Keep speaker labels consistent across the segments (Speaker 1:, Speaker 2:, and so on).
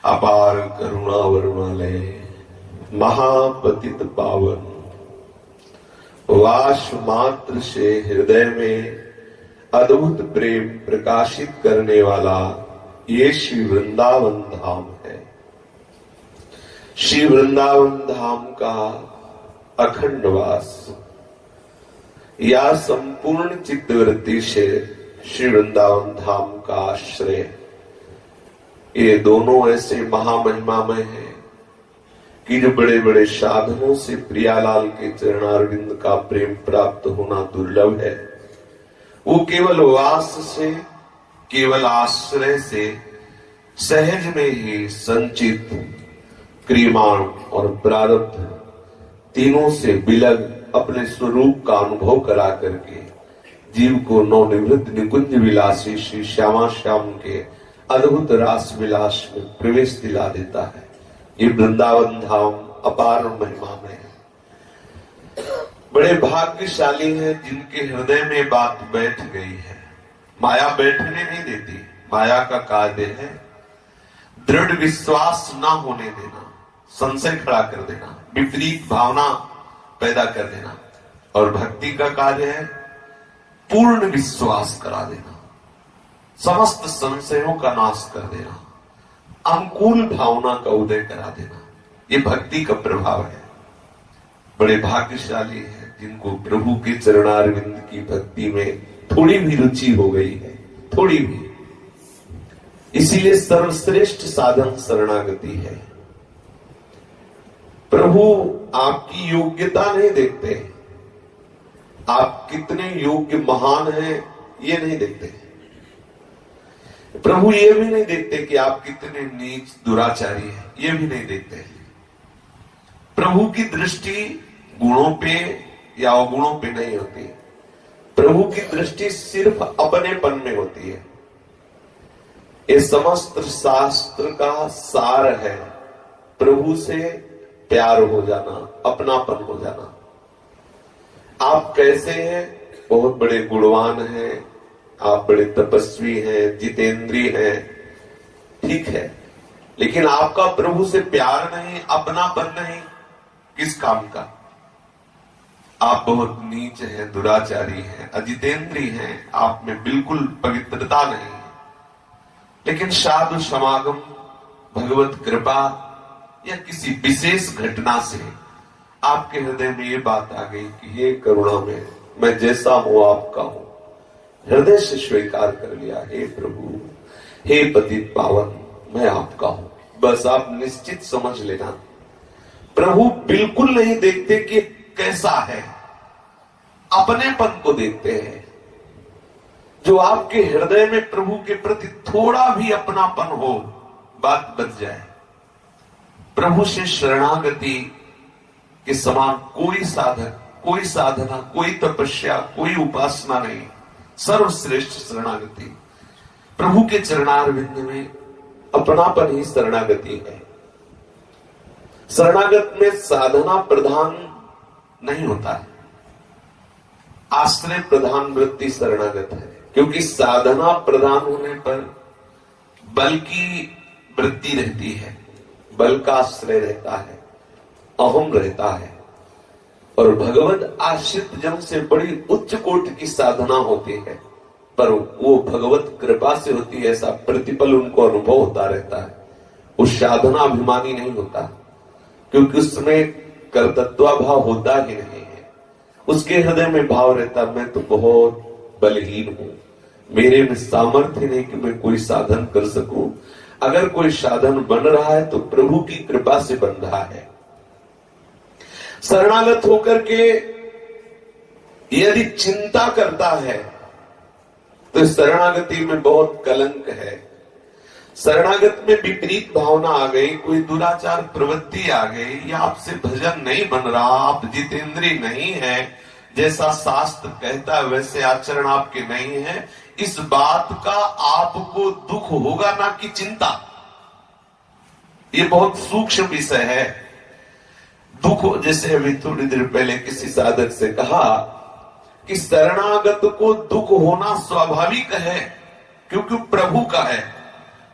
Speaker 1: अपार करुणा वरुणालय महापतित पावन, वास मात्र से हृदय में अद्भुत प्रेम प्रकाशित करने वाला ये श्री वृंदावन धाम है। श्री वृंदावन धाम का अखंड वास या संपूर्ण चित्तवृत्ति से श्री वृंदावन धाम का आश्रय, ये दोनों ऐसे महामहिमामय हैं कि जो बड़े बड़े साधनों से प्रियालाल के चरणारविंद का प्रेम प्राप्त होना दुर्लभ है, वो केवल वास से, केवल आश्रय से, सहज में ही संचित क्रियमाण और प्रारब्ध तीनों से बिलग अपने स्वरूप का अनुभव करा करके जीव को नवनिवृत्त निकुंज विलासी श्री श्यामा श्याम के अद्भुत रास विलास में प्रवेश दिला देता है। ये वृंदावन धाम अपार महिमा में है। बड़े भाग्यशाली हैं जिनके हृदय में बात बैठ गई है। माया बैठने नहीं देती। माया का कार्य है दृढ़ विश्वास ना होने देना, संशय खड़ा कर देना, विपरीत भावना पैदा कर देना, और भक्ति का कार्य है पूर्ण विश्वास करा देना, समस्त संशयों का नाश कर देना, अनुकूल भावना का उदय करा देना। ये भक्ति का प्रभाव है। बड़े भाग्यशाली हैं जिनको प्रभु के चरणारविंद की भक्ति में थोड़ी भी रुचि हो गई है, थोड़ी भी। इसीलिए सर्वश्रेष्ठ साधन शरणागति है। प्रभु आपकी योग्यता नहीं देखते, आप कितने योग्य महान हैं ये नहीं देखते। प्रभु ये भी नहीं देखते कि आप कितने नीच दुराचारी हैं, ये भी नहीं देखते। प्रभु की दृष्टि गुणों पे या अवगुणों पे नहीं होती। प्रभु की दृष्टि सिर्फ अपनेपन में होती है। ये समस्त शास्त्र का सार है, प्रभु से प्यार हो जाना, अपनापन हो जाना। आप कैसे हैं? बहुत बड़े गुणवान हैं, आप बड़े तपस्वी हैं, जितेंद्रिय हैं, ठीक है, लेकिन आपका प्रभु से प्यार नहीं, अपनापन नहीं, किस काम का? आप बहुत नीच हैं, दुराचारी हैं, अजितेंद्रिय हैं, आप में बिल्कुल पवित्रता नहीं है। लेकिन साधु समागम, भगवत कृपा या किसी विशेष घटना से आपके हृदय में ये बात आ गई कि हे करुणा में मैं जैसा हूं आपका हूं, हृदय से स्वीकार कर लिया, हे प्रभु, हे पतित पावन, मैं आपका हूं। बस आप निश्चित समझ लेना, प्रभु बिल्कुल नहीं देखते कि कैसा है, अपनेपन को देखते हैं। जो आपके हृदय में प्रभु के प्रति थोड़ा भी अपनापन हो, बात बच जाए। प्रभु से शरणागति के समान कोई साधक, कोई साधना, कोई तपस्या, कोई उपासना नहीं। सर्वश्रेष्ठ शरणागति प्रभु के चरणारविंद में अपनापन ही शरणागति है। शरणागत में साधना प्रधान नहीं होता है, आश्रय प्रधान वृत्ति शरणागत है। क्योंकि साधना प्रधान होने पर बल की वृत्ति रहती है, बल का आश्रय रहता है, अहम रहता है, और भगवत आश्रित जन से बड़ी उच्च कोटि की साधना होती है, पर वो भगवत कृपा से होती है, ऐसा प्रतिपल उनको अनुभव होता रहता है। वो साधना अभिमानी नहीं होता, क्योंकि उसमें कर्तृत्व भाव होता ही नहीं है। उसके हृदय में भाव रहता, मैं तो बहुत बलहीन हूं, मेरे में सामर्थ्य नहीं कि मैं कोई साधन कर सकूं। अगर कोई साधन बन रहा है तो प्रभु की कृपा से बन रहा है। शरणागत होकर के यदि चिंता करता है तो शरणागति में बहुत कलंक है। शरणागत में विपरीत भावना आ गई, कोई दुराचार प्रवृत्ति आ गई, या आपसे भजन नहीं बन रहा, आप जितेंद्रिय नहीं है, जैसा शास्त्र कहता है वैसे आचरण आपके नहीं है, इस बात का आपको दुख होगा, ना कि चिंता। ये बहुत सूक्ष्म विषय है। दुख, जैसे अभी थोड़ी देर पहले किसी साधक से कहा कि शरणागत को दुख होना स्वाभाविक है, क्योंकि प्रभु का है।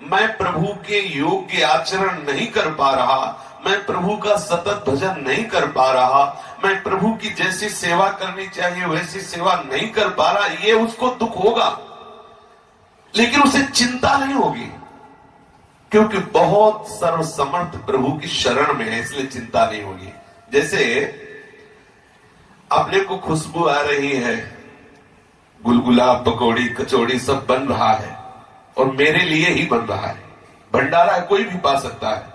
Speaker 1: मैं प्रभु के योग्य आचरण नहीं कर पा रहा, मैं प्रभु का सतत भजन नहीं कर पा रहा, मैं प्रभु की जैसी सेवा करनी चाहिए वैसी सेवा नहीं कर पा रहा, ये उसको दुख होगा, लेकिन उसे चिंता नहीं होगी, क्योंकि बहुत सर्वसमर्थ प्रभु की शरण में है, इसलिए चिंता नहीं होगी। जैसे अपने को खुशबू आ रही है, गुलगुला पकौड़ी कचौड़ी सब बन रहा है और मेरे लिए ही बन रहा है, भंडारा है, कोई भी पा सकता है।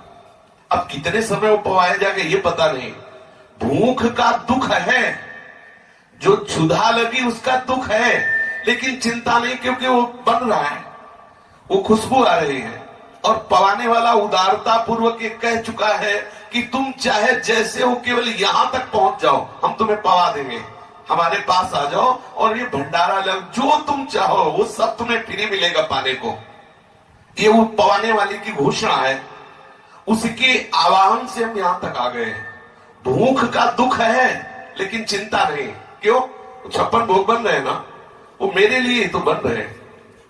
Speaker 1: अब कितने समय वो पवाया जाएगा ये पता नहीं। भूख का दुख है, जो क्षुधा लगी उसका दुख है, लेकिन चिंता नहीं, क्योंकि वो बन रहा है, वो खुशबू आ रही है। और पवाने वाला उदारता पूर्वक ये कह चुका है कि तुम चाहे जैसे हो केवल यहां तक पहुंच जाओ, हम तुम्हें पवा देंगे, हमारे पास आ जाओ और ये भंडारा लग, जो तुम चाहो वो सब तुम्हें फ्री मिलेगा पाने को। ये वो पवाने वाले की घोषणा है, उसके आवाहन से हम यहां तक आ गए। भूख का दुख है लेकिन चिंता नहीं, क्यों? 56 भोग बन रहे हैं ना, वो मेरे लिए ही तो बन रहे हैं।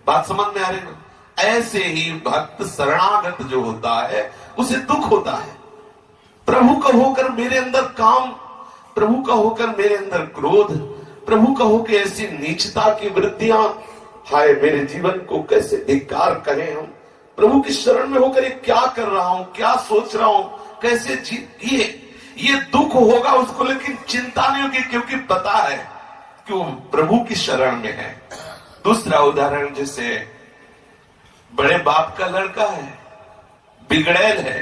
Speaker 1: बात समझ में आ रही ना? ऐसे ही भक्त शरणागत जो होता है उसे दुख होता है, प्रभु का होकर मेरे अंदर काम, प्रभु का होकर मेरे अंदर क्रोध, प्रभु का होकर ऐसी नीचता की वृत्तियां, हाय मेरे जीवन को कैसे धिक्कार करें हम, प्रभु की शरण में होकर ये क्या कर रहा हूं, क्या सोच रहा हूं, कैसे ये दुख होगा उसको, लेकिन चिंता नहीं होगी, क्योंकि पता है कि वो प्रभु की शरण में है। दूसरा उदाहरण, जैसे बड़े बाप का लड़का है, बिगड़ैल है,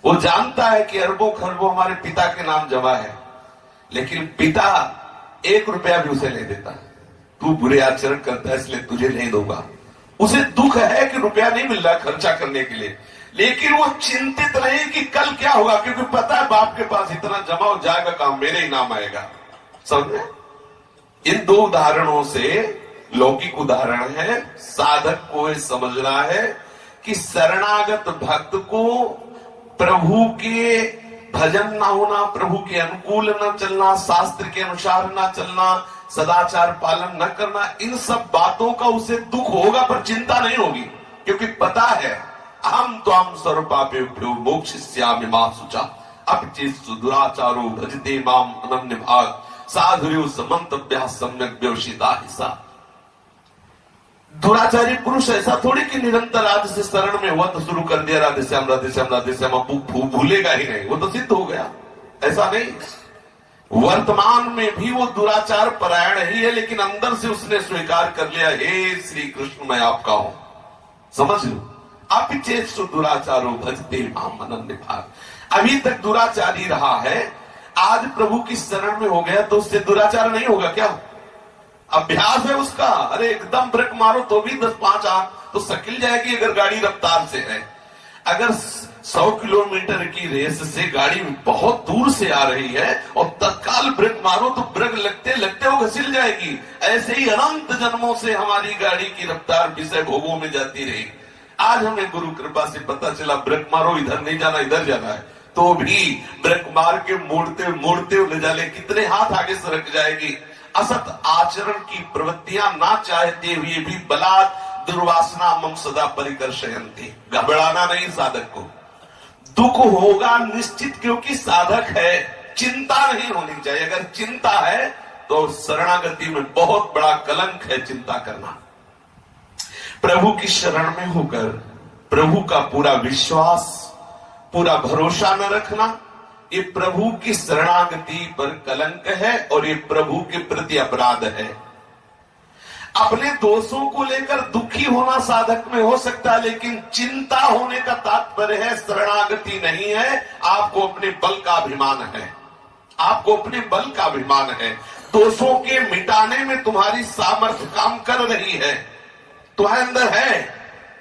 Speaker 1: वो जानता है कि अरबों खरबों हमारे पिता के नाम जमा है, लेकिन पिता 1 रुपया भी उसे नहीं देता, तू बुरे आचरण करता है इसलिए तुझे नहीं दूंगा। उसे दुख है कि रुपया नहीं मिल रहा खर्चा करने के लिए, लेकिन वो चिंतित नहीं कि कल क्या होगा, क्योंकि पता है बाप के पास इतना जमा हो जाएगा, काम मेरे ही नाम आएगा। समझे? इन 2 उदाहरणों से, लौकिक उदाहरण है, साधक को यह समझना है कि शरणागत भक्त को प्रभु के भजन ना होना, प्रभु के अनुकूल न चलना, शास्त्र के अनुसार न चलना, सदाचार पालन न करना, इन सब बातों का उसे दुख होगा पर चिंता नहीं होगी, क्योंकि पता है अहम त्वाम सर्वपापेभ्यो मोक्षयिष्यामि मा शुचा अपचित् दुराचारो भजते माम अनन्य भाग साधुर्यो समन्तव्यः सम्यक् व्यवसिता हिसा। दुराचारी पुरुष ऐसा थोड़ी कि निरंतर राधे से शरण में हुआ तो शुरू कर दिया राधे श्याम राधे श्याम राधे श्याम, भूलेगा ही नहीं, वो तो सिद्ध हो गया, ऐसा नहीं। वर्तमान में भी वो दुराचार परायण ही है, लेकिन अंदर से उसने स्वीकार कर लिया, हे श्री कृष्ण मैं आपका हूं, समझ लो। अपचेत दुराचारो भजते माम अनन्य भाग। अभी तक दुराचारी रहा है, आज प्रभु की शरण में हो गया तो उससे दुराचार नहीं होगा क्या? अभ्यास है उसका, अरे एकदम ब्रेक मारो तो भी 10-5 तो सकिल जाएगी अगर गाड़ी रफ्तार से है। अगर 100 किलोमीटर की रेस से गाड़ी बहुत दूर से आ रही है और तत्काल ब्रेक मारो तो ब्रेक लगते लगते वो घसील जाएगी। ऐसे ही अनंत जन्मों से हमारी गाड़ी की रफ्तार विषय भोगों में जाती रही। आज हमें गुरु कृपा से पता चला ब्रेक मारो, इधर नहीं जाना इधर जाना है, तो भी ब्रेक मार के मोड़ते मोड़ते ले जाले कितने हाथ आगे सरक जाएगी। असत आचरण की प्रवृत्तियां ना चाहते हुए भी बलात् दुर्वासना मम सदा परिकर्षयन्ति। घबराना नहीं साधक को, दुख होगा निश्चित, क्योंकि साधक है, चिंता नहीं होनी चाहिए। अगर चिंता है तो शरणागति में बहुत बड़ा कलंक है चिंता करना। प्रभु की शरण में होकर प्रभु का पूरा विश्वास, पूरा भरोसा न रखना, ये प्रभु की शरणागति पर कलंक है और ये प्रभु के प्रति अपराध है। अपने दोषों को लेकर दुखी होना साधक में हो सकता है, लेकिन चिंता होने का तात्पर्य है शरणागति नहीं है, आपको अपने बल का अभिमान है, आपको अपने बल का अभिमान है। दोषों के मिटाने में तुम्हारी सामर्थ्य काम कर रही है, तुम्हारे अंदर है,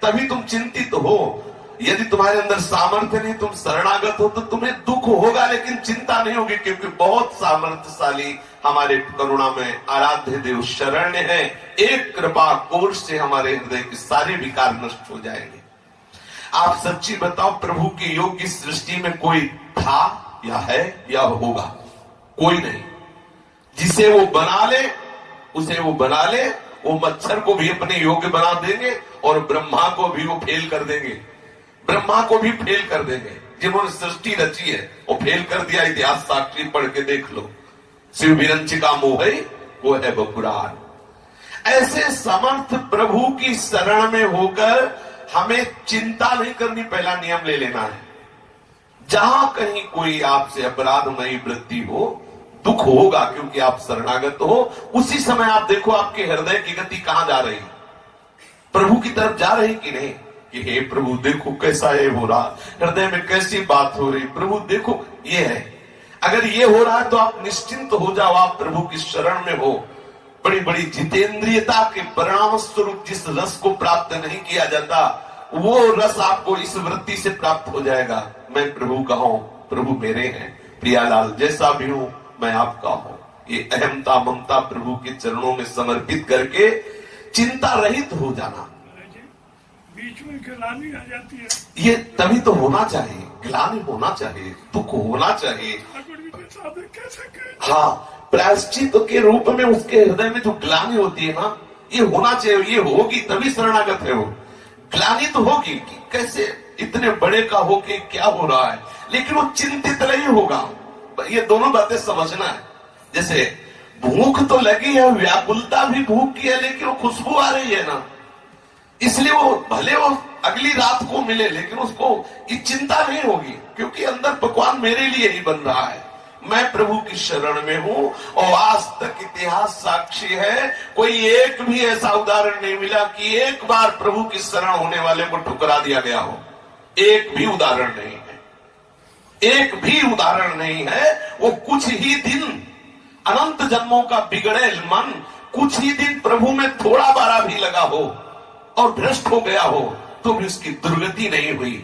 Speaker 1: तभी तुम चिंतित हो। यदि तुम्हारे अंदर सामर्थ्य नहीं, तुम शरणागत हो, तो तुम्हें दुख होगा लेकिन चिंता नहीं होगी, क्योंकि बहुत सामर्थ्यशाली हमारे करुणा में आराध्य देव शरण्य है। एक कृपा कोष से हमारे हृदय के सारे विकार नष्ट हो जाएंगे। आप सच्ची बताओ, प्रभु की योग्य सृष्टि में कोई था या है या होगा? कोई नहीं। जिसे वो बना ले, उसे वो बना ले, वो मच्छर को भी अपने योग्य बना देंगे और ब्रह्मा को भी वो फेल कर देंगे, ब्रह्मा को भी फेल कर देंगे। जिन्होंने सृष्टि रची है वो फेल कर दिया, इतिहास साक्षी पढ़ के देख लो। शिव विरंचिका मोह वो है बपुरान। ऐसे समर्थ प्रभु की शरण में होकर हमें चिंता नहीं करनी, पहला नियम ले लेना है। जहां कहीं कोई आपसे अपराधमयी वृत्ति हो, दुख होगा क्योंकि आप शरणागत हो, उसी समय आप देखो आपके हृदय की गति कहां जा रही, प्रभु की तरफ जा रही कि नहीं, कि हे प्रभु देखो कैसा ये हो रहा, हृदय में कैसी बात हो रही, प्रभु देखो ये है। अगर ये हो रहा है तो आप निश्चिंत हो जाओ, आप प्रभु की शरण में हो। बड़ी बड़ी जितेंद्रियता के परिणाम स्वरूप जिस रस को प्राप्त नहीं किया जाता, वो रस आपको इस वृत्ति से प्राप्त हो जाएगा। मैं प्रभु का हूं, प्रभु मेरे हैं, प्रियालाल जैसा भी हूं मैं आपका हूं। ये अहमता ममता प्रभु के चरणों में समर्पित करके चिंता रहित हो जाना।
Speaker 2: बीच में गिलानी आ जाती है,
Speaker 1: ये तभी तो होना चाहिए, गिलानी होना चाहिए, दुख होना चाहिए। हाँ, प्रायश्चित के रूप में उसके हृदय में जो ग्लानि होती है ना, ये होना चाहिए, ये होगी तभी शरणागत है वो। ग्लानि तो होगी कि कैसे इतने बड़े का हो के क्या हो रहा है, लेकिन वो चिंतित नहीं होगा। ये दोनों बातें समझना है। जैसे भूख तो लगी है, व्याकुलता भी भूख की है, लेकिन वो खुशबू आ रही है ना, इसलिए वो भले वो अगली रात को मिले, लेकिन उसको ये चिंता नहीं होगी क्योंकि अंदर पकवान मेरे लिए ही बन रहा है। मैं प्रभु की शरण में हूं और आज तक इतिहास साक्षी है, कोई एक भी ऐसा उदाहरण नहीं मिला कि एक बार प्रभु की शरण होने वाले को ठुकरा दिया गया हो। एक भी उदाहरण नहीं है, एक भी उदाहरण नहीं है। वो कुछ ही दिन, अनंत जन्मों का बिगड़ेल मन कुछ ही दिन प्रभु में थोड़ा बारा भी लगा हो और भ्रष्ट हो गया हो तो भी उसकी दुर्गति नहीं हुई।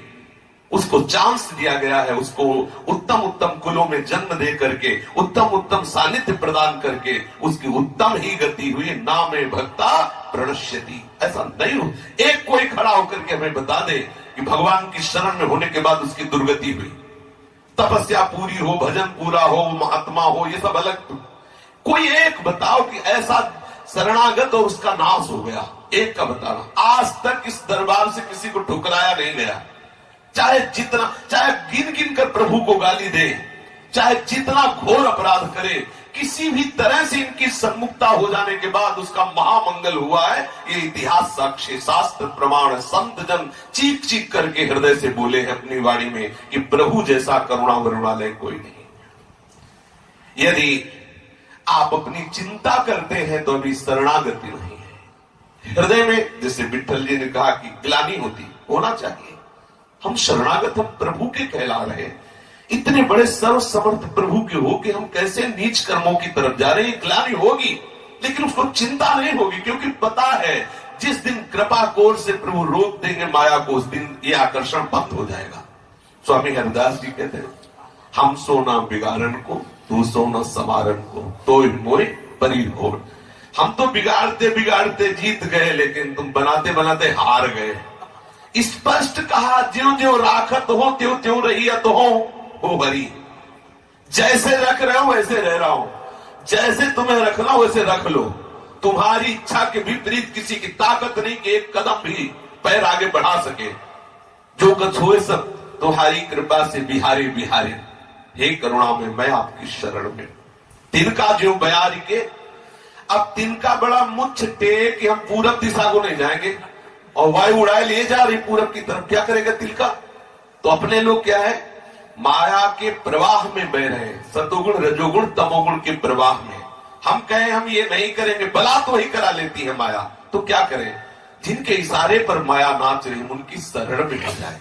Speaker 1: उसको चांस दिया गया है, उसको उत्तम उत्तम कुलों में जन्म दे करके, उत्तम उत्तम सानिध्य प्रदान करके उसकी उत्तम ही गति हुई। नामे भक्ता प्रणश्यति, ऐसा नहीं हो एक कोई खड़ा होकर के हमें बता दे कि भगवान की शरण में होने के बाद उसकी दुर्गति हुई। तपस्या पूरी हो, भजन पूरा हो, महात्मा हो, ये सब अलग। कोई एक बताओ कि ऐसा शरणागत और उसका नाश हो गया, एक का बताना। आज तक इस दरबार से किसी को ठुकराया नहीं गया, चाहे जितना, चाहे गिन गिन कर प्रभु को गाली दे, चाहे जितना घोर अपराध करे, किसी भी तरह से इनकी सन्मुखता हो जाने के बाद उसका महामंगल हुआ है। ये इतिहास साक्षी, शास्त्र प्रमाण, संत जन चीख चीख करके हृदय से बोले हैं अपनी वाणी में कि प्रभु जैसा करुणा वरुणालय कोई नहीं। यदि आप अपनी चिंता करते हैं तो अभी शरणागति नहीं है। हृदय में जैसे विठल जी ने कहा कि ग्लानि होना चाहिए। हम शरणागत, हम प्रभु के कहला रहे हैं। इतने बड़े सर्व समर्थ प्रभु के हो कि हम कैसे नीच कर्मों की तरफ जा रहे हैं। ग्लानि होगी लेकिन उसको चिंता नहीं होगी, क्योंकि पता है जिस दिन कृपा कोर से प्रभु रोक देंगे माया को, उस दिन ये आकर्षण बंद हो जाएगा। स्वामी हरिदास जी कहते हैं, हम सोना बिगाड़न को, तू सोना समारन को, तो मोए परी हो। हम तो बिगाड़ते बिगाड़ते जीत गए, लेकिन तुम बनाते बनाते हार गए। स्पष्ट कहा, ज्यों ज्यों राखत हो त्यों त्यों रहियत हो हरी। जैसे रख रहे हो वैसे रह रहा हूं, जैसे तुम्हें रखना वैसे रख लो। तुम्हारी इच्छा के विपरीत किसी की ताकत नहीं कि एक कदम भी पैर आगे बढ़ा सके। जो कुछ हुए सब तुम्हारी कृपा से बिहारी बिहारी। हे करुणा में मैं आपकी शरण में। तिनका ज्यों बयार के, अब तिनका बड़ा मुच्छ टेक कि हम पूरब दिशा को नहीं जाएंगे और वायु उड़ाए ले जा रही पूरब की तरफ। क्या करेगा तिनका? तो अपने लोग क्या है, माया के प्रवाह में बह रहे हैं, सतोगुण रजोगुण तमोगुण के प्रवाह में। हम कहें हम ये नहीं करेंगे, बला तो वही करा लेती है माया, तो क्या करें? जिनके इशारे पर माया नाच रही उनकी शरण में हो जाए।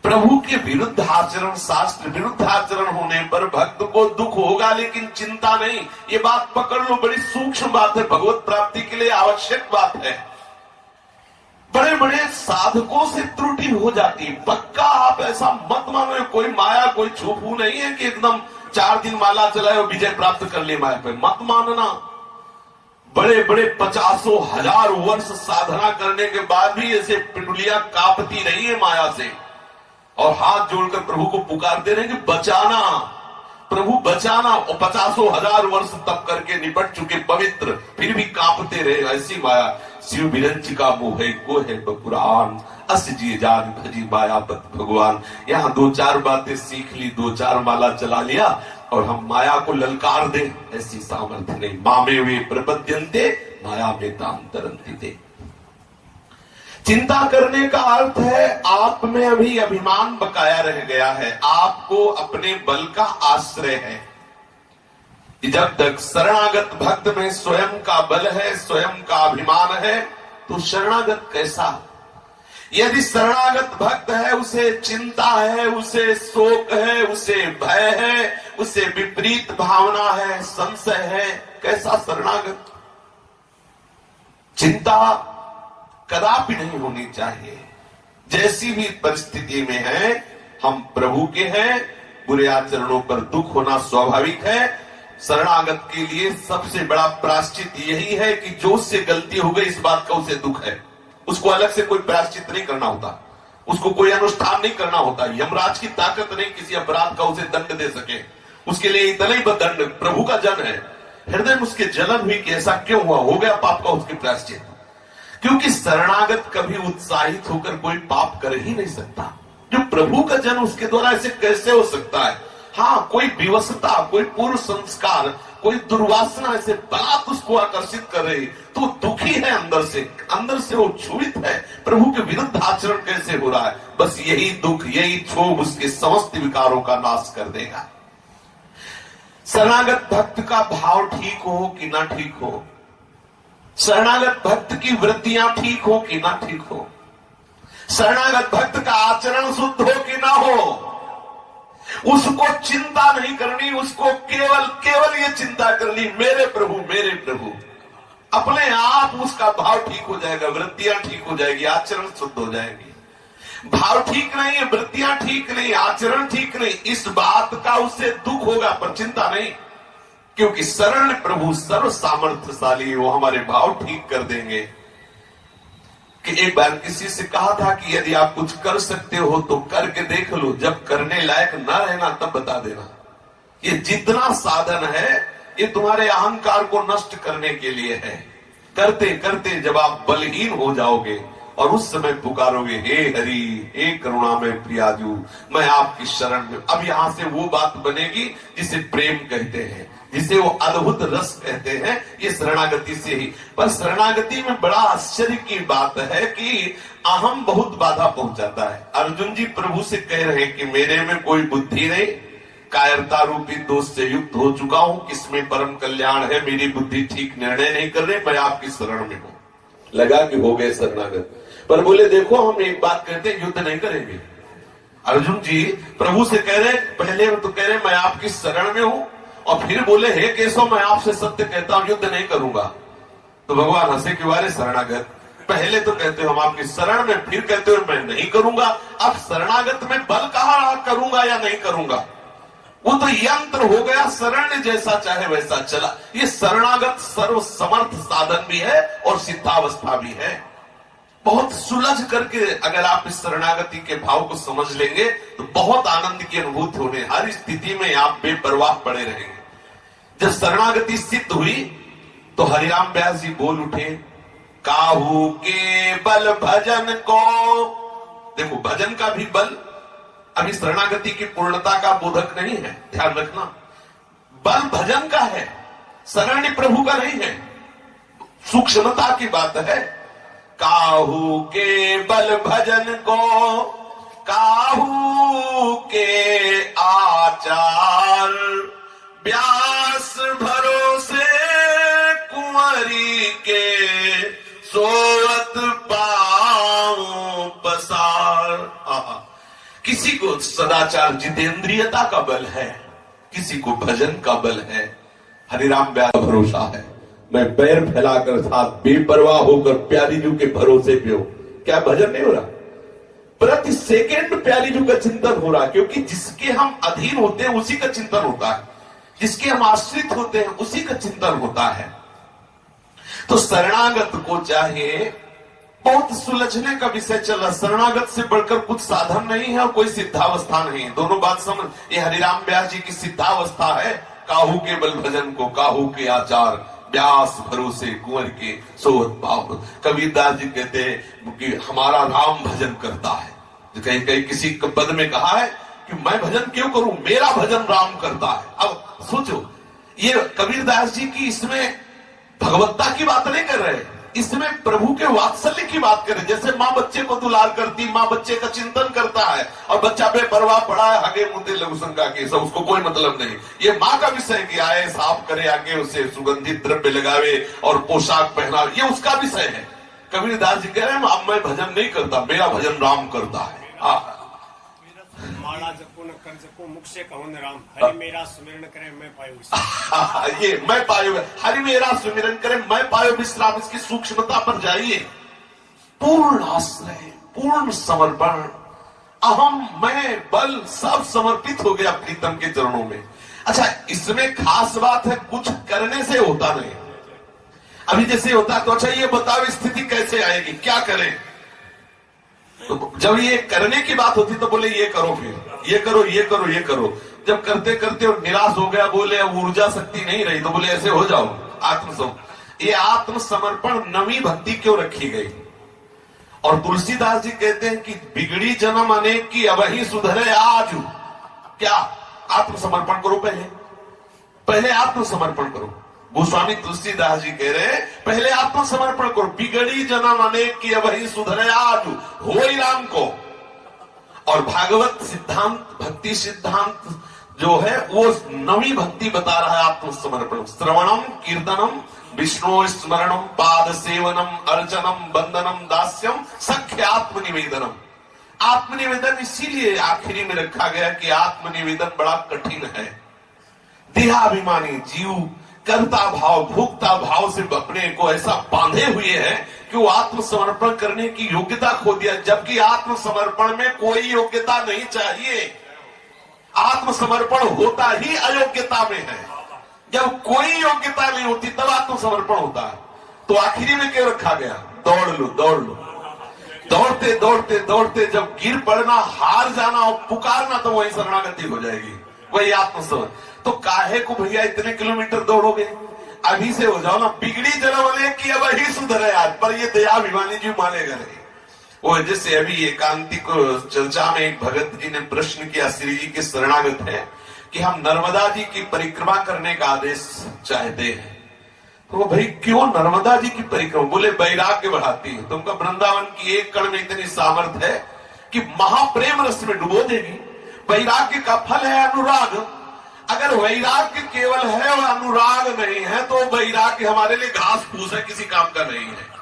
Speaker 1: प्रभु के विरुद्ध आचरण, शास्त्र विरुद्ध आचरण होने पर भक्त को दुख होगा, लेकिन चिंता नहीं। ये बात पकड़ लो, बड़ी सूक्ष्म बात है, भगवत प्राप्ति के लिए आवश्यक बात है। बड़े बड़े साधकों से त्रुटि हो जाती है, पक्का आप ऐसा मत मानो। कोई माया कोई छुपू नहीं है कि एकदम 4 दिन माला चलाए और विजय प्राप्त कर ले माया पे, मत मानना। बड़े बड़े 50,000 वर्ष साधना करने के बाद भी ऐसे पिंडुलियां कांपती रही है माया से और हाथ जोड़कर प्रभु को पुकारते रहे कि बचाना। प्रभु बचाना, और 50,000 वर्ष तप करके निपट चुके पवित्र, फिर भी कांपते रहे। ऐसी माया शिव विरंची का मोह है, को है पुराण अस जी जान भजी मायापत भगवान। यहाँ 2-4 बातें सीख ली, 2-4 माला चला लिया और हम माया को ललकार दे, ऐसी सामर्थ्य नहीं। मामे वे प्रपद्यन्ते माया में तांतरंती। चिंता करने का अर्थ है आप में अभी अभिमान बकाया रह गया है, आपको अपने बल का आश्रय है। जब तक शरणागत भक्त में स्वयं का बल है, स्वयं का अभिमान है, तो शरणागत कैसा? यदि शरणागत भक्त है, उसे चिंता है, उसे शोक है, उसे भय है, उसे विपरीत भावना है, संशय है, कैसा शरणागत? चिंता कदापि नहीं होनी चाहिए। जैसी भी परिस्थिति में है, हम प्रभु के हैं, बुरे आचरणों पर दुख होना स्वाभाविक है। शरणागत के लिए सबसे बड़ा प्रायश्चित यही है कि जो उससे गलती हो गई, इस बात का उसे दुख है। उसको अलग से कोई प्रायश्चित नहीं करना होता, उसको कोई अनुष्ठान नहीं करना होता। यमराज की ताकत नहीं किसी अपराध का उसे दंड दे सके, उसके लिए इतना ही दंड प्रभु का जन है। हृदय में उसके जलन हुई कि ऐसा क्यों हुआ, हो गया पाप का उसके प्रायश्चित। क्योंकि शरणागत कभी उत्साहित होकर कोई पाप कर ही नहीं सकता। जो प्रभु का जन, उसके द्वारा ऐसे कैसे हो सकता है? हाँ, कोई विवशता, कोई पूर्व संस्कार, कोई दुर्वासना ऐसे बलात् उसको आकर्षित कर रही, तो दुखी है अंदर से वो क्षुभित है। प्रभु के विरुद्ध आचरण कैसे हो रहा है? बस यही दुख, यही क्षोभ उसके समस्त विकारों का नाश कर देगा। शरणागत भक्त का भाव ठीक हो कि ना ठीक हो, शरणागत भक्त की वृत्तियां ठीक हो कि ना ठीक हो, शरणागत भक्त का आचरण शुद्ध हो कि ना हो, उसको चिंता नहीं करनी। उसको केवल ये चिंता करनी, मेरे प्रभु। अपने आप उसका भाव ठीक हो जाएगा, वृत्तियां ठीक हो जाएगी, आचरण शुद्ध हो जाएगी। भाव ठीक नहीं है, वृत्तियां ठीक नहीं, आचरण ठीक नहीं, इस बात का उसे दुख होगा, पर चिंता नहीं। क्योंकि शरण प्रभु सर्व सामर्थ्यशाली, वो हमारे भाव ठीक कर देंगे। कि एक बार किसी से कहा था कि यदि आप कुछ कर सकते हो तो करके देख लो, जब करने लायक ना रहना तब बता देना। ये जितना साधन है, ये तुम्हारे अहंकार को नष्ट करने के लिए है। करते करते जब आप बलहीन हो जाओगे और उस समय पुकारोगे, हे हरि, हे करुणामय प्रियाजू, मैं आपकी शरण में। अब यहां से वो बात बनेगी जिसे प्रेम कहते हैं, जिसे वो अद्भुत रस कहते हैं, ये शरणागति से ही। पर शरणागति में बड़ा आश्चर्य की बात है कि अहम बहुत बाधा पहुंचाता है। अर्जुन जी प्रभु से कह रहे हैं कि मेरे में कोई बुद्धि नहीं, कायरता रूपी दोष से युक्त हो चुका हूं, किसमें परम कल्याण है, मेरी बुद्धि ठीक निर्णय नहीं कर रही, मैं आपकी शरण में हूं। लगा कि हो गए शरणागत, पर बोले देखो हम एक बात कहते हैं, युद्ध नहीं करेंगे। अर्जुन जी प्रभु से कह रहे, पहले तो कह रहे मैं आपकी शरण में हूं, और फिर बोले हे केशव मैं आपसे सत्य कहता हूं, युद्ध नहीं करूंगा। तो भगवान हंसे कि वारे शरणागत, पहले तो कहते हो हम आपकी शरण में, फिर कहते हो मैं नहीं करूंगा। अब शरणागत में बल कहां, करूंगा या नहीं करूंगा? वो तो यंत्र हो गया, शरण जैसा चाहे वैसा चला। ये शरणागत सर्व समर्थ साधन भी है और सिद्धावस्था भी है। बहुत सुलझ करके अगर आप इस शरणागति के भाव को समझ लेंगे तो बहुत आनंद की अनुभूति होने, हर स्थिति में आप बेपरवाह पड़े रहेंगे। जब शरणागति सिद्ध हुई तो हरिराम व्यास जी बोल उठे, काहू के बल भजन को। देखो भजन का भी बल अभी शरणागति की पूर्णता का बोधक नहीं है, ध्यान रखना। बल भजन का है, शरण्य प्रभु का नहीं है। सूक्ष्मता की बात है। काहू के बल भजन को, काहू के आचार, व्यास भरोसे कुंवरी के, सोवत पाऊं पसार। किसी को सदाचार जितेंद्रियता का बल है, किसी को भजन का बल है। हरिराम व्यास का भरोसा है, मैं पैर फैलाकर साथ बेपरवाह होकर प्यारी जू के भरोसे पे हूं। क्या भजन नहीं हो रहा? प्रति सेकेंड प्यारी जू का चिंतन हो रहा, क्योंकि जिसके हम अधीन होते हैं उसी का चिंतन होता है, जिसके हम आश्रित होते हैं उसी का चिंतन होता है। तो शरणागत को चाहे बहुत सुलझने का विषय चल रहा। शरणागत से बढ़कर कुछ साधन नहीं है और कोई सिद्धावस्था नहीं है। दोनों बात समझ। ये हरिराम व्यास जी की सिद्धावस्था है। काहू के बल भजन को काहू के आचार, व्यास भरोसे कुंवर के सोवत भाव। कबीरदास जी कहते हैं कि हमारा राम भजन करता है। कहीं कहीं किसी पद में कहा है कि मैं भजन क्यों करूं, मेरा भजन राम करता है। अब सोचो, ये कबीरदास जी की इसमें भगवत्ता की बात नहीं कर रहे, इसमें प्रभु के वात्सल्य की बात करें। जैसे माँ बच्चे को दुलार करती, माँ बच्चे का चिंतन करता है और बच्चा बेपरवाह पड़ा है, आगे मुद्दे लघु शंका के सब, उसको कोई मतलब नहीं। ये माँ का विषय कि आए साफ करे, आगे उसे सुगंधित द्रव्य लगावे और पोशाक पहनावे, ये उसका विषय है। कबीरदास जी कह रहे हैं अब मैं भजन नहीं करता, मेरा भजन राम करता है।
Speaker 3: माला जपो न कर जपो, मुख से कहो न राम, हरि मेरा सुमिरन करे मैं पायो।
Speaker 1: ये मैं पायो, हरि मेरा सुमिरन करे मैं पायो विश्राम। इसकी सूक्ष्मता पर जाइए। पूर्ण आश्रय, पूर्ण समर्पण, अहम मैं बल सब समर्पित हो गया प्रीतम के चरणों में। अच्छा, इसमें खास बात है कुछ करने से होता नहीं। अभी जैसे होता तो अच्छा ये बताओ स्थिति कैसे आएगी, क्या करें। तो जब ये करने की बात होती तो बोले ये करो, फिर ये करो, ये करो, ये करो। जब करते करते और निराश हो गया, बोले अब ऊर्जा शक्ति नहीं रही, तो बोले ऐसे हो जाओ आत्मसमर्पण। ये आत्मसमर्पण नवी भक्ति क्यों रखी गई। और तुलसीदास जी कहते हैं कि बिगड़ी जन्म अनेक की अब ही सुधरे आज। क्या आत्मसमर्पण करो, पहले आत्मसमर्पण करो। गोस्वामी तुलसीदास जी कह रहे पहले आत्मसमर्पण करो। बिगड़ी जन्म अनेक की अब ही सुधरे आज, हो ही राम को। और भागवत सिद्धांत, भक्ति सिद्धांत जो है वो नवी भक्ति बता रहा है आत्मसमर्पण। श्रवणम कीर्तनम विष्णु स्मरणम पाद सेवनम अर्चनम बंदनम दास्यम सख्य आत्मनिवेदनम। आत्मनिवेदन इसीलिए आखिरी में रखा गया कि आत्मनिवेदन बड़ा कठिन है। देहाभिमानी जीव कर्ता भाव, भोक्ता भाव से अपने को ऐसा बांधे हुए है कि वो आत्मसमर्पण करने की योग्यता खो दिया। जबकि आत्मसमर्पण में कोई योग्यता नहीं चाहिए। आत्मसमर्पण होता ही अयोग्यता में है। जब कोई योग्यता नहीं होती तब आत्मसमर्पण होता है। तो आखिरी में क्यों रखा गया, दौड़ लो दौड़ लो। दौड़ते दौड़ते दौड़ते जब गिर पड़ना, हार जाना और पुकारना, तो वही शरणागति हो जाएगी, वही आत्मसमर्पण। तो काहे को भैया इतने किलोमीटर दौड़ोगे, अभी से हो जाओ ना। बिगड़ी जन्म अनेक की अब ही सुधरे आज, पर ये दयाभिमानी जी मानेगा नहीं। वो जैसे अभी एकांतिक चर्चा में एक भगत जी ने प्रश्न किया, श्री जी के शरणागत है कि हम नर्मदा जी की परिक्रमा करने का आदेश चाहते हैं। तो वो भाई क्यों नर्मदा जी की परिक्रमा, बोले वैराग्य बढ़ाती है। तुमका वृंदावन की एक कण में इतनी सामर्थ्य है कि महाप्रेम रस में डुबो देगी। वैराग्य का फल है अनुराग। अगर वैराग्य केवल है और अनुराग नहीं है तो वैराग्य हमारे लिए घास फूस है, किसी काम का नहीं है।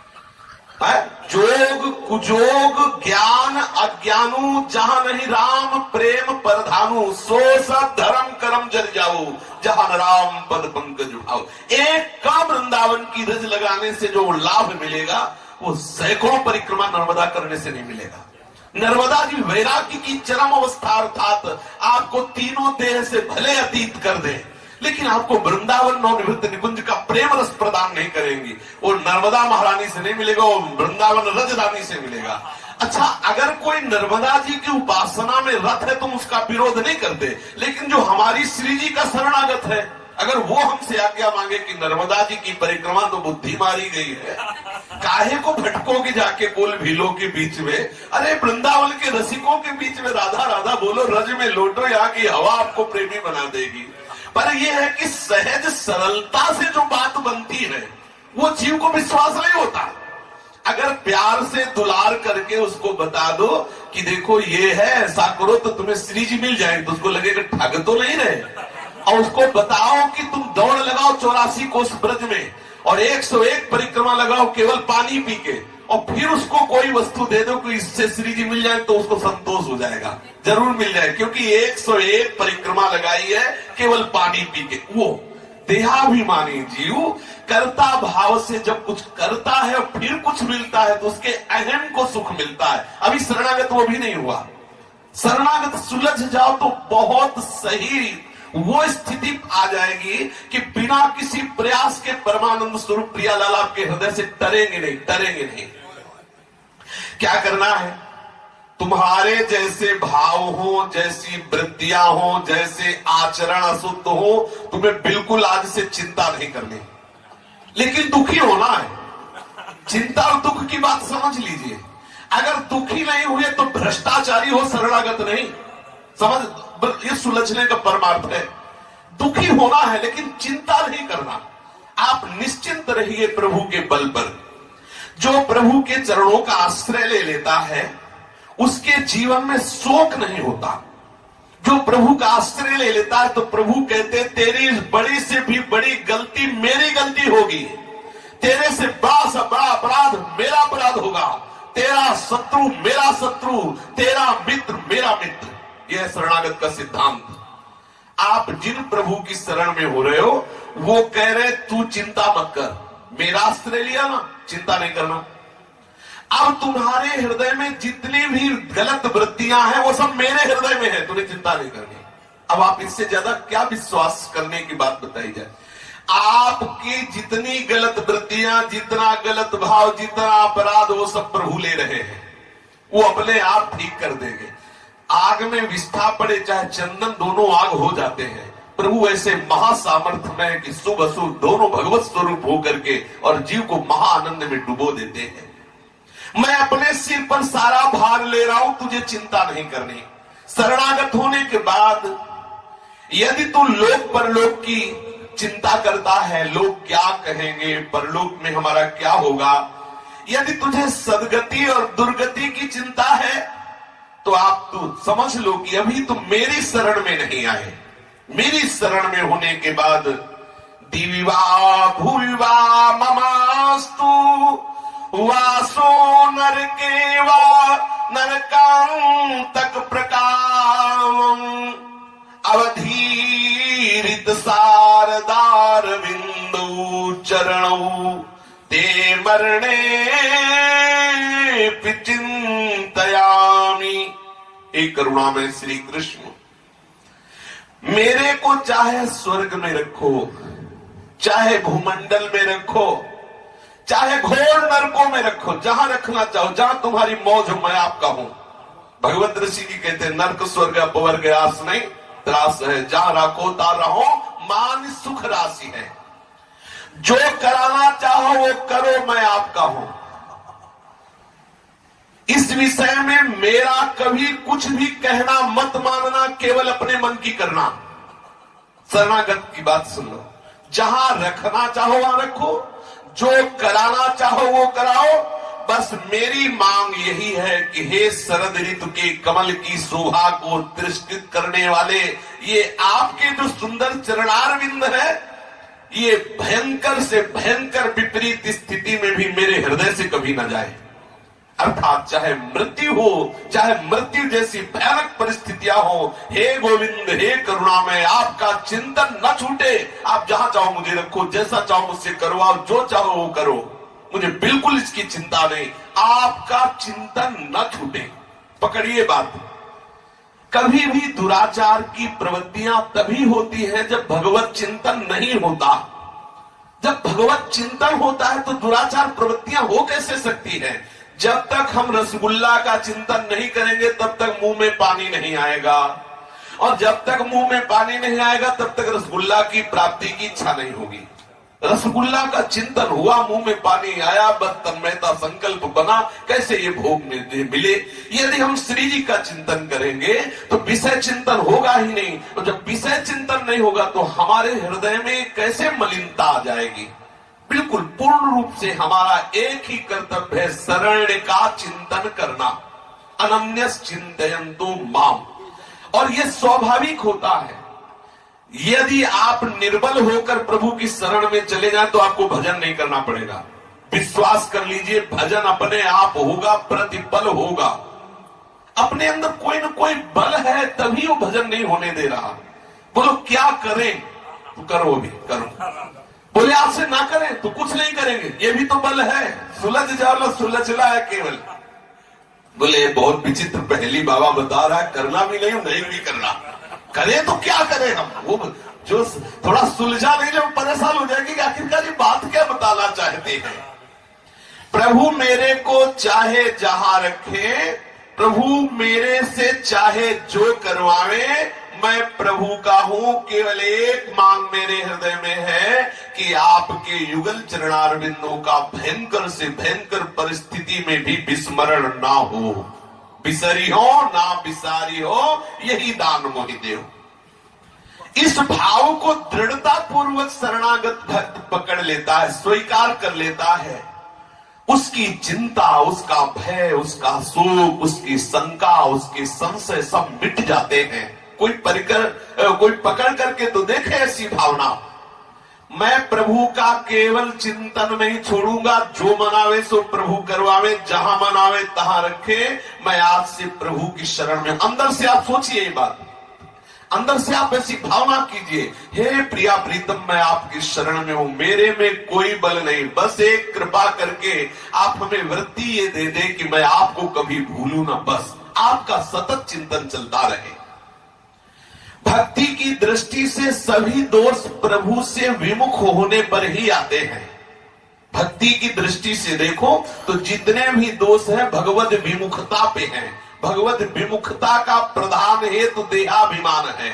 Speaker 1: जोग कुजोग ज्ञान अज्ञानु, जहां नहीं राम प्रेम परधानु, सो सब धर्म कर्म जल जाओ, जहां राम पद पंकज उठाओ। एक का वृंदावन की रज लगाने से जो लाभ मिलेगा वो सैकड़ों परिक्रमा नर्मदा करने से नहीं मिलेगा। नर्मदा जी वैराग्य की चरम अवस्था, अर्थात आपको तीनों देह से भले अतीत कर दे, लेकिन आपको वृंदावन नवनिवृत्त निकुंज का प्रेम रस प्रदान नहीं करेंगी। वो नर्मदा महारानी से नहीं मिलेगा, वो वृंदावन रजरानी से मिलेगा। अच्छा, अगर कोई नर्मदा जी की उपासना में रत है तुम उसका विरोध नहीं करते, लेकिन जो हमारी श्री जी का शरणागत है, अगर वो हमसे आज्ञा मांगे कि नर्मदा जी की परिक्रमा तो बुद्धि मारी गई है, काहे को भटकोगे जाके कोल भीलों के बीच में। अरे वृंदावन के रसिकों के बीच में राधा राधा बोलो, रज में लौटो, यहाँ की हवा आपको प्रेमी बना देगी। पर यह है कि सहज सरलता से जो बात बनती है वो जीव को विश्वास नहीं होता। अगर प्यार से दुलार करके उसको बता दो कि देखो ये है, ऐसा करो तो तुम्हें श्री जी मिल जाएंगे, तो उसको लगेगा ठग तो नहीं रहे। और उसको बताओ कि तुम दौड़ लगाओ 84 कोस ब्रज में और 101 परिक्रमा लगाओ केवल पानी पी के, और फिर उसको कोई वस्तु दे दो कि इससे श्री जी मिल जाए, तो उसको संतोष हो जाएगा, जरूर मिल जाए, क्योंकि 101 परिक्रमा लगाई है केवल पानी पी के। वो देहाभिमानी जीव कर्ता भाव से जब कुछ करता है और फिर कुछ मिलता है तो उसके अहम को सुख मिलता है। अभी शरणागत वो भी नहीं हुआ। शरणागत सुलझ जाओ तो बहुत सही वो स्थिति आ जाएगी कि बिना किसी प्रयास के परमानंद स्वरूप प्रियालाल आपके हृदय से टरेंगे नहीं, टरेंगे नहीं। क्या करना है? तुम्हारे जैसे भाव हो, जैसी वृत्तियां हो, जैसे आचरण अशुद्ध हो, तुम्हें बिल्कुल आज से चिंता नहीं करनी, लेकिन दुखी होना है। चिंता और दुख की बात समझ लीजिए। अगर दुखी नहीं हुए तो भ्रष्टाचारी हो, शरणागत नहीं। समझ, ये सुलझने का परमार्थ है। दुखी होना है लेकिन चिंता नहीं करना। आप निश्चिंत रहिए प्रभु के बल पर। जो प्रभु के चरणों का आश्रय ले लेता है उसके जीवन में शोक नहीं होता। जो प्रभु का आश्रय ले लेता है तो प्रभु कहते तेरी बड़ी से भी बड़ी गलती मेरी गलती होगी, तेरे से बड़ा से बड़ा अपराध मेरा अपराध होगा, तेरा शत्रु मेरा शत्रु, तेरा मित्र मेरा मित्र। यह शरणागत का सिद्धांत। आप जिन प्रभु की शरण में हो रहे हो वो कह रहे तू चिंता मत कर, मेरा आश्रय लिया ना, चिंता नहीं करना। अब तुम्हारे हृदय में जितनी भी गलत वृत्तियां हैं वो सब मेरे हृदय में है, तुम्हें चिंता नहीं करनी। अब आप इससे ज्यादा क्या विश्वास करने की बात बताई जाए? आपकी जितनी गलत वृत्तियां, जितना गलत भाव, जितना अपराध, वो सब प्रभु ले रहे हैं। वो अपने आप ठीक कर देंगे। आग में विष्ठा पड़े चाहे चंदन, दोनों आग हो जाते हैं। प्रभु ऐसे महासामर्थ्य में कि शुभ अशुभ दोनों भगवत स्वरूप होकर के और जीव को महाआनंद में डुबो देते हैं। मैं अपने सिर पर सारा भार ले रहा हूं, तुझे चिंता नहीं करनी। शरणागत होने के बाद यदि तू लोक परलोक की चिंता करता है, लोग क्या कहेंगे, परलोक में हमारा क्या होगा, यदि तुझे सदगति और दुर्गति की चिंता है तो आप तो समझ लो कि अभी तुम मेरी शरण में नहीं आए। मेरी शरण में होने के बाद दिविवा भूविवा ममास्तु वासो नरके वा नरकांतक प्रकामं अवधीरित सारदार बिंदु चरणौ ते मरणे चिंतयामि। एक करुणा में श्री कृष्ण, मेरे को चाहे स्वर्ग में रखो, चाहे भूमंडल में रखो, चाहे घोर नरकों में रखो, जहां रखना चाहो, जहां तुम्हारी मौज हो, मैं आपका हूं। भगवत ऋषि जी कहते हैं नरक स्वर्ग अपवर्ग आस नहीं त्रास है, जहां रखो तार रहो मान सुख राशि है। जो कराना चाहो वो करो, मैं आपका हूं। इस विषय में मेरा कभी कुछ भी कहना मत मानना, केवल अपने मन की करना। शरणागत की बात सुन लो, जहां रखना चाहो वहां रखो, जो कराना चाहो वो कराओ। बस मेरी मांग यही है कि हे शरद ऋतु के कमल की शोभा को तिरस्कृत करने वाले ये आपके जो सुंदर चरणारविंद है, ये भयंकर से भयंकर विपरीत स्थिति में भी मेरे हृदय से कभी न जाए। अर्थात चाहे मृत्यु हो, चाहे मृत्यु जैसी भयानक परिस्थितियां हो, हे गोविंद हे करुणामय, आपका चिंतन न छूटे। आप जहां चाहो मुझे रखो, जैसा चाहो मुझसे करो, आप जो चाहो वो करो, मुझे बिल्कुल इसकी चिंता नहीं। आपका चिंतन न छूटे। पकड़िए बात। कभी भी दुराचार की प्रवृत्तियां तभी होती है जब भगवत चिंतन नहीं होता। जब भगवत चिंतन होता है तो दुराचार प्रवृत्तियां हो कैसे सकती है? जब तक हम रसगुल्ला का चिंतन नहीं करेंगे तब तक मुंह में पानी नहीं आएगा, और जब तक मुंह में पानी नहीं आएगा तब तक रसगुल्ला की प्राप्ति की इच्छा नहीं होगी। रसगुल्ला का चिंतन हुआ, मुंह में पानी आया, बस तन्मयता संकल्प बना, कैसे ये भोग मिले। यदि हम श्री जी का चिंतन करेंगे तो विषय चिंतन होगा ही नहीं, और जब विषय चिंतन नहीं होगा तो हमारे हृदय में कैसे मलिनता आ जाएगी। बिल्कुल पूर्ण रूप से हमारा एक ही कर्तव्य है, शरण का चिंतन करना। अनन्यस चिंतयन्तु माम। और यह स्वाभाविक होता है। यदि आप निर्बल होकर प्रभु की शरण में चले जाएं तो आपको भजन नहीं करना पड़ेगा। विश्वास कर लीजिए, भजन अपने आप होगा, प्रतिपल होगा। अपने अंदर कोई न कोई बल है तभी वो भजन नहीं होने दे रहा। बोलो क्या करें? तो करो, अभी करो। बोले आपसे ना करें तो कुछ नहीं करेंगे, ये भी तो बल है। सुलझ जाओ, सुलझला है केवल। बोले बहुत विचित्र पहली बाबा बता रहा है, करना भी नहीं भी करना। करें तो क्या करें हम? वो जो थोड़ा सुलझा नहीं, जब परेशान हो जाएगी कि आखिरकार ये बात क्या बताना चाहते हैं। प्रभु मेरे को चाहे जहां रखे, प्रभु मेरे से चाहे जो करवावे, मैं प्रभु का हूं। केवल एक मांग मेरे हृदय में है कि आपके युगल चरणारविंदों का भयंकर से भयंकर परिस्थिति में भी विस्मरण ना हो, बिसरी हो ना बिसारी हो, यही दान मोहि देव। इस भाव को दृढ़ता पूर्वक शरणागत भक्त पकड़ लेता है, स्वीकार कर लेता है। उसकी चिंता, उसका भय, उसका शोक, उसकी शंका, उसके संशय सब मिट जाते हैं। कोई पकड़ करके तो देखे ऐसी भावना। मैं प्रभु का केवल चिंतन नहीं छोड़ूंगा, जो मनावे सो प्रभु करवावे, जहां मनावे तहां रखे। मैं आज से प्रभु की शरण में। अंदर से आप सोचिए ये बात, अंदर से आप ऐसी भावना कीजिए, हे प्रिया प्रीतम मैं आपकी शरण में हूं, मेरे में कोई बल नहीं, बस एक कृपा करके आप हमें वृत्ति ये दे दे कि मैं आपको कभी भूलूं ना, बस आपका सतत चिंतन चलता रहे। भक्ति की दृष्टि से सभी दोष प्रभु से विमुख होने पर ही आते हैं। भक्ति की दृष्टि से देखो तो जितने भी दोष हैं भगवत विमुखता पे हैं। भगवत विमुखता का प्रधान हेतु देहाभिमान है।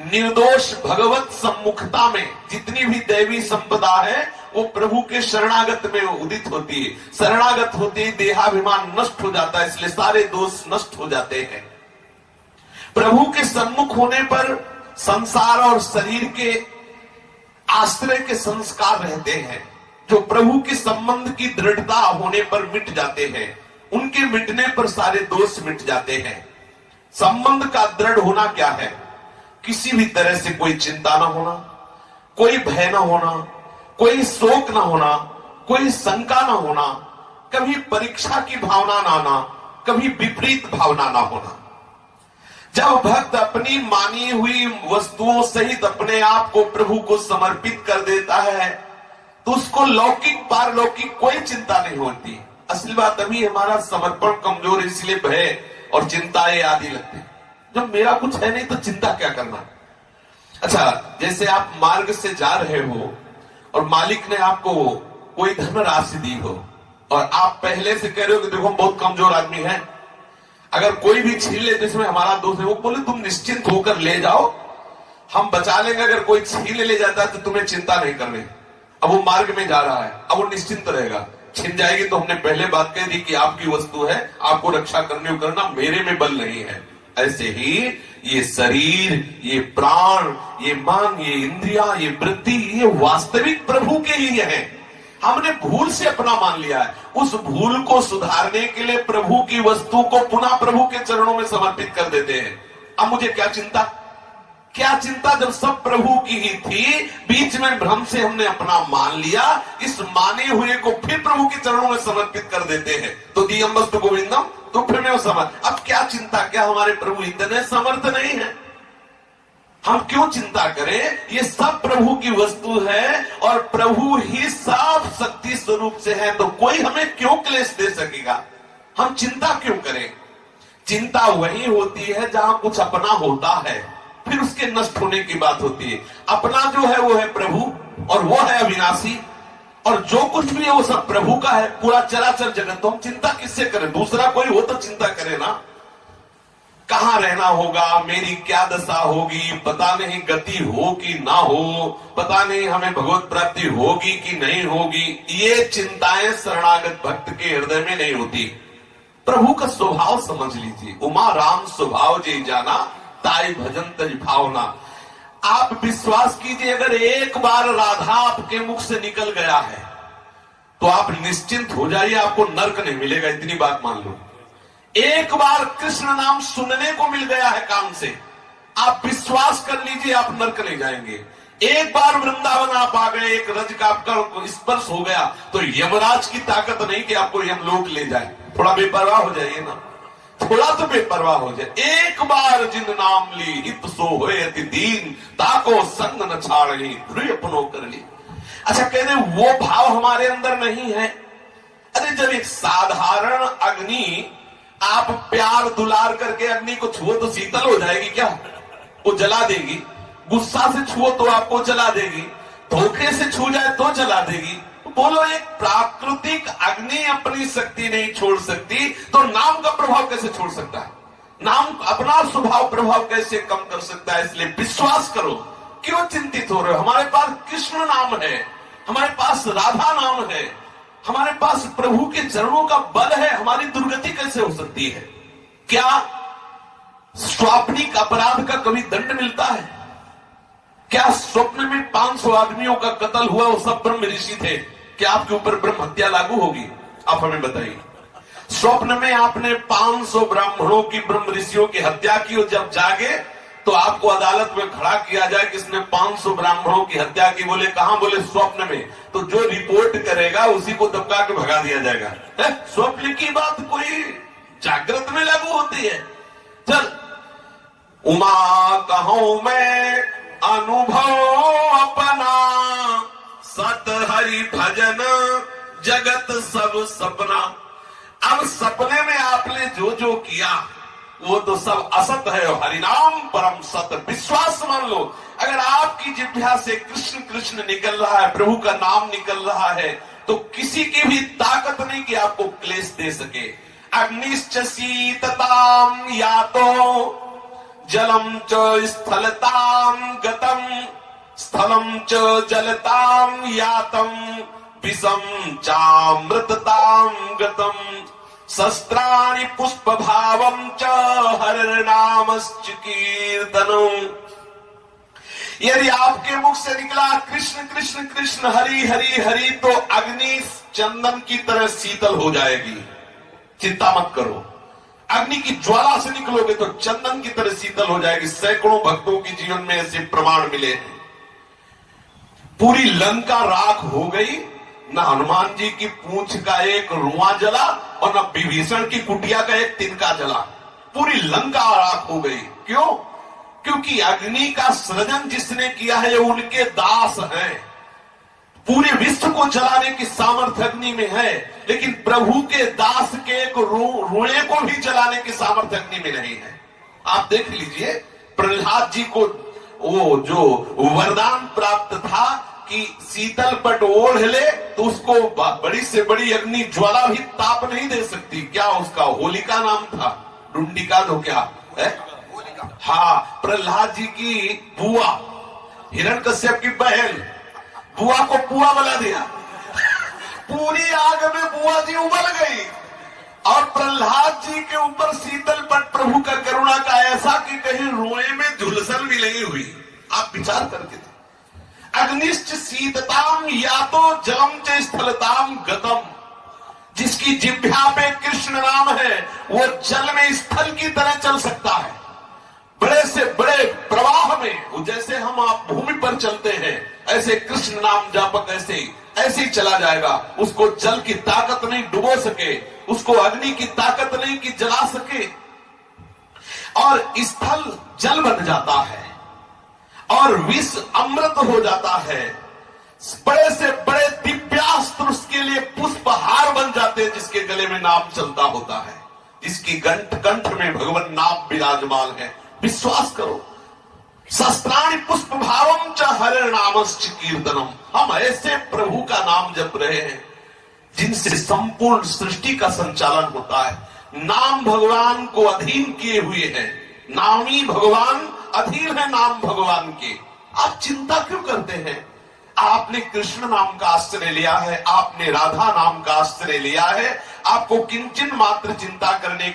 Speaker 1: निर्दोष भगवत सम्मुखता में जितनी भी दैवी संपदा है वो प्रभु के शरणागत में उदित होती है। शरणागत होती है, देहाभिमान नष्ट हो जाता है, इसलिए सारे दोष नष्ट हो जाते हैं। प्रभु के सम्मुख होने पर संसार और शरीर के आश्रय के संस्कार रहते हैं, जो प्रभु के संबंध की दृढ़ता होने पर मिट जाते हैं। उनके मिटने पर सारे दोष मिट जाते हैं। संबंध का दृढ़ होना क्या है? किसी भी तरह से कोई चिंता ना होना, कोई भय ना होना, कोई शोक ना होना, कोई शंका ना होना, कभी परीक्षा की भावना ना आना, कभी विपरीत भावना ना होना। जब भक्त अपनी मानी हुई वस्तुओं सहित अपने आप को प्रभु को समर्पित कर देता है तो उसको लौकिक पारलौकिक कोई चिंता नहीं होती। असली बात अभी हमारा समर्पण कमजोर है, इसलिए भय और चिंताएं आदि लगते हैं। जब मेरा कुछ है नहीं तो चिंता क्या करना। अच्छा, जैसे आप मार्ग से जा रहे हो और मालिक ने आपको कोई धनराशि दी हो और आप पहले से कह रहे हो कि देखो बहुत कमजोर आदमी है, अगर कोई भी छीन ले तो इसमें हमारा दोष है, वो बोले तुम निश्चिंत होकर ले जाओ, हम बचा लेंगे। अगर कोई छीन ले जाता है तो तुम्हें चिंता नहीं करनी। अब वो मार्ग में जा रहा है, अब वो निश्चिंत रहेगा। छिन जाएगी तो हमने पहले बात कह दी कि आपकी वस्तु है, आपको रक्षा करनी करना, मेरे में बल नहीं है। ऐसे ही ये शरीर, ये प्राण, ये मन, ये इंद्रिया, ये वृत्ति, ये वास्तविक प्रभु के लिए है। हमने भूल से अपना मान लिया है। उस भूल को सुधारने के लिए प्रभु की वस्तु को पुनः प्रभु के चरणों में समर्पित कर देते हैं। अब मुझे क्या चिंता, क्या चिंता जब सब प्रभु की ही थी। बीच में भ्रम से हमने अपना मान लिया, इस माने हुए को फिर प्रभु के चरणों में समर्पित कर देते हैं। तो दियम वस्तु गोविंदम, तो फिर मैं समझ। अब क्या चिंता, क्या हमारे प्रभु इतने समर्थ नहीं है? हम क्यों चिंता करें? ये सब प्रभु की वस्तु है और प्रभु ही सब शक्ति स्वरूप से है, तो कोई हमें क्यों क्लेश दे सकेगा? हम चिंता क्यों करें? चिंता वही होती है जहां कुछ अपना होता है, फिर उसके नष्ट होने की बात होती है। अपना जो है वो है प्रभु और वो है अविनाशी, और जो कुछ भी है वो सब प्रभु का है, पूरा चराचर जगत। तो हम चिंता किससे करें? दूसरा कोई हो तो चिंता करे ना। कहां रहना होगा, मेरी क्या दशा होगी, पता नहीं गति हो कि ना हो, पता नहीं हमें भगवत प्राप्ति होगी कि नहीं होगी, ये चिंताएं शरणागत भक्त के हृदय में नहीं होती। प्रभु का स्वभाव समझ लीजिए। उमा राम स्वभाव जी जाना, ताई भजन तज भावना। आप विश्वास कीजिए, अगर एक बार राधा आपके मुख से निकल गया है तो आप निश्चिंत हो जाइए, आपको नरक नहीं मिलेगा। इतनी बात मान लो। एक बार कृष्ण नाम सुनने को मिल गया है कान से, आप विश्वास कर लीजिए आप नरक नहीं जाएंगे। एक बार वृंदावन आप आ गए, एक रज का आपका स्पर्श हो गया तो यमराज की ताकत नहीं कि आपको यमलोक ले जाए। थोड़ा बेपरवाह हो जाइए ना, थोड़ा तो बेपरवाह हो जाए। एक बार जिन नाम ली हित सो होए अति दीन, ताको संग न छाड़ी ध्रुव अपनो कर ली। अच्छा, कहते वो भाव हमारे अंदर नहीं है। अरे जब एक साधारण अग्नि आप प्यार दुलार करके अग्नि को छुओ तो शीतल हो जाएगी क्या? वो जला देगी। गुस्सा से छुओ तो आपको जला देगी, धोखे से छू जाए तो जला देगी। बोलो, एक प्राकृतिक अग्नि अपनी शक्ति नहीं छोड़ सकती तो नाम का प्रभाव कैसे छोड़ सकता है? नाम अपना स्वभाव प्रभाव कैसे कम कर सकता है? इसलिए विश्वास करो। क्यों चिंतित हो रहे हो? हमारे पास कृष्ण नाम है, हमारे पास राधा नाम है, हमारे पास प्रभु के चरणों का बल है। हमारी दुर्गति कैसे हो सकती है? क्या स्वाप्निक अपराध का कभी दंड मिलता है? क्या स्वप्न में 500 आदमियों का कत्ल हुआ, वो सब ब्रह्म ऋषि थे, क्या आपके ऊपर ब्रह्म हत्या लागू होगी? आप हमें बताइए। स्वप्न में आपने 500 ब्राह्मणों की, ब्रह्म ऋषियों की हत्या की, और जब जागे तो आपको अदालत में खड़ा किया जाए किसने 500 ब्राह्मणों की हत्या की। बोले कहां? बोले स्वप्न में। तो जो रिपोर्ट करेगा उसी को दबका के भगा दिया जाएगा। स्वप्न की बात कोई जागृत में लागू होती है? चल, उमा कहूं मैं अनुभव अपना, सत हरि भजन जगत सब सपना। अब सपने में आपने जो जो किया वो तो सब असत है, हरिनाम परम सत्य। विश्वास मान लो, अगर आपकी जिह्वा से कृष्ण कृष्ण निकल रहा है, प्रभु का नाम निकल रहा है, तो किसी की भी ताकत नहीं कि आपको क्लेश दे सके। अग्निश्च शीतताम यातो जलम च स्थलताम गतम, स्थलम च जलताम यातम, विषम चामृतताम गतम, शस्त्राणि पुष्प भावम च हरिर्नामश्च कीर्तनम्। यदि आपके मुख से निकला कृष्ण कृष्ण कृष्ण हरि हरि हरि, तो अग्नि चंदन की तरह शीतल हो जाएगी। चिंता मत करो, अग्नि की ज्वाला से निकलोगे तो चंदन की तरह शीतल हो जाएगी। सैकड़ों भक्तों के जीवन में ऐसे प्रमाण मिले हैं। पूरी लंका राख हो गई, न हनुमान जी की पूंछ का एक रुआ जला और न विभीषण की कुटिया का एक तिनका जला। पूरी लंका राख हो गई। क्यों? क्योंकि अग्नि का सृजन जिसने किया है उनके दास हैं। पूरे विश्व को जलाने की सामर्थ्य अग्नि में है, लेकिन प्रभु के दास के एक रुए को भी जलाने की सामर्थ्य अग्नि में नहीं है। आप देख लीजिए, प्रहलाद जी को वो जो वरदान प्राप्त था कि शीतल पट ओढ़ ले तो उसको बड़ी से बड़ी अग्नि ज्वाला भी ताप नहीं दे सकती। क्या उसका होलिका नाम था? डुंडिका तो क्या है? हाँ, प्रहलाद जी की बुआ, हिरण्यकश्यप की बहन, बुआ को पुआ बना दिया। पूरी आग में बुआ जी उबल गई और प्रहलाद जी के ऊपर शीतल पट प्रभु का करुणा का ऐसा कि कहीं रोए में झुलसन भी नहीं हुई। आप विचार करके थे। अग्निश्च शीतताम या तो जलम च स्थलताम गतम। जिसकी जिह्वा पे कृष्ण नाम है वो जल में स्थल की तरह चल सकता है। बड़े से बड़े प्रवाह में, वो जैसे हम आप भूमि पर चलते हैं, ऐसे कृष्ण नाम जापक ऐसे ही चला जाएगा। उसको जल की ताकत नहीं डुबो सके, उसको अग्नि की ताकत नहीं कि जला सके। और स्थल जल बन जाता है और विष अमृत हो जाता है। बड़े से बड़े दिव्यास्त्र उसके लिए पुष्पहार बन जाते हैं, जिसके गले में नाम चलता होता है, जिसकी कंठ में भगवान नाम विराजमान है। विश्वास करो, शस्त्राणि पुष्प भावम च हरिर्नामश्च कीर्तनम। हम ऐसे प्रभु का नाम जप रहे हैं जिनसे संपूर्ण सृष्टि का संचालन होता है। नाम भगवान को अधीन किए हुए हैं, नामी भगवान अधीन है नाम भगवान के। आप चिंता क्यों करते हैं? आपने कृष्ण नाम का आश्रय लिया है, आपने राधा नाम का आश्रय लिया है, आपको किंचन मात्र चिंता करने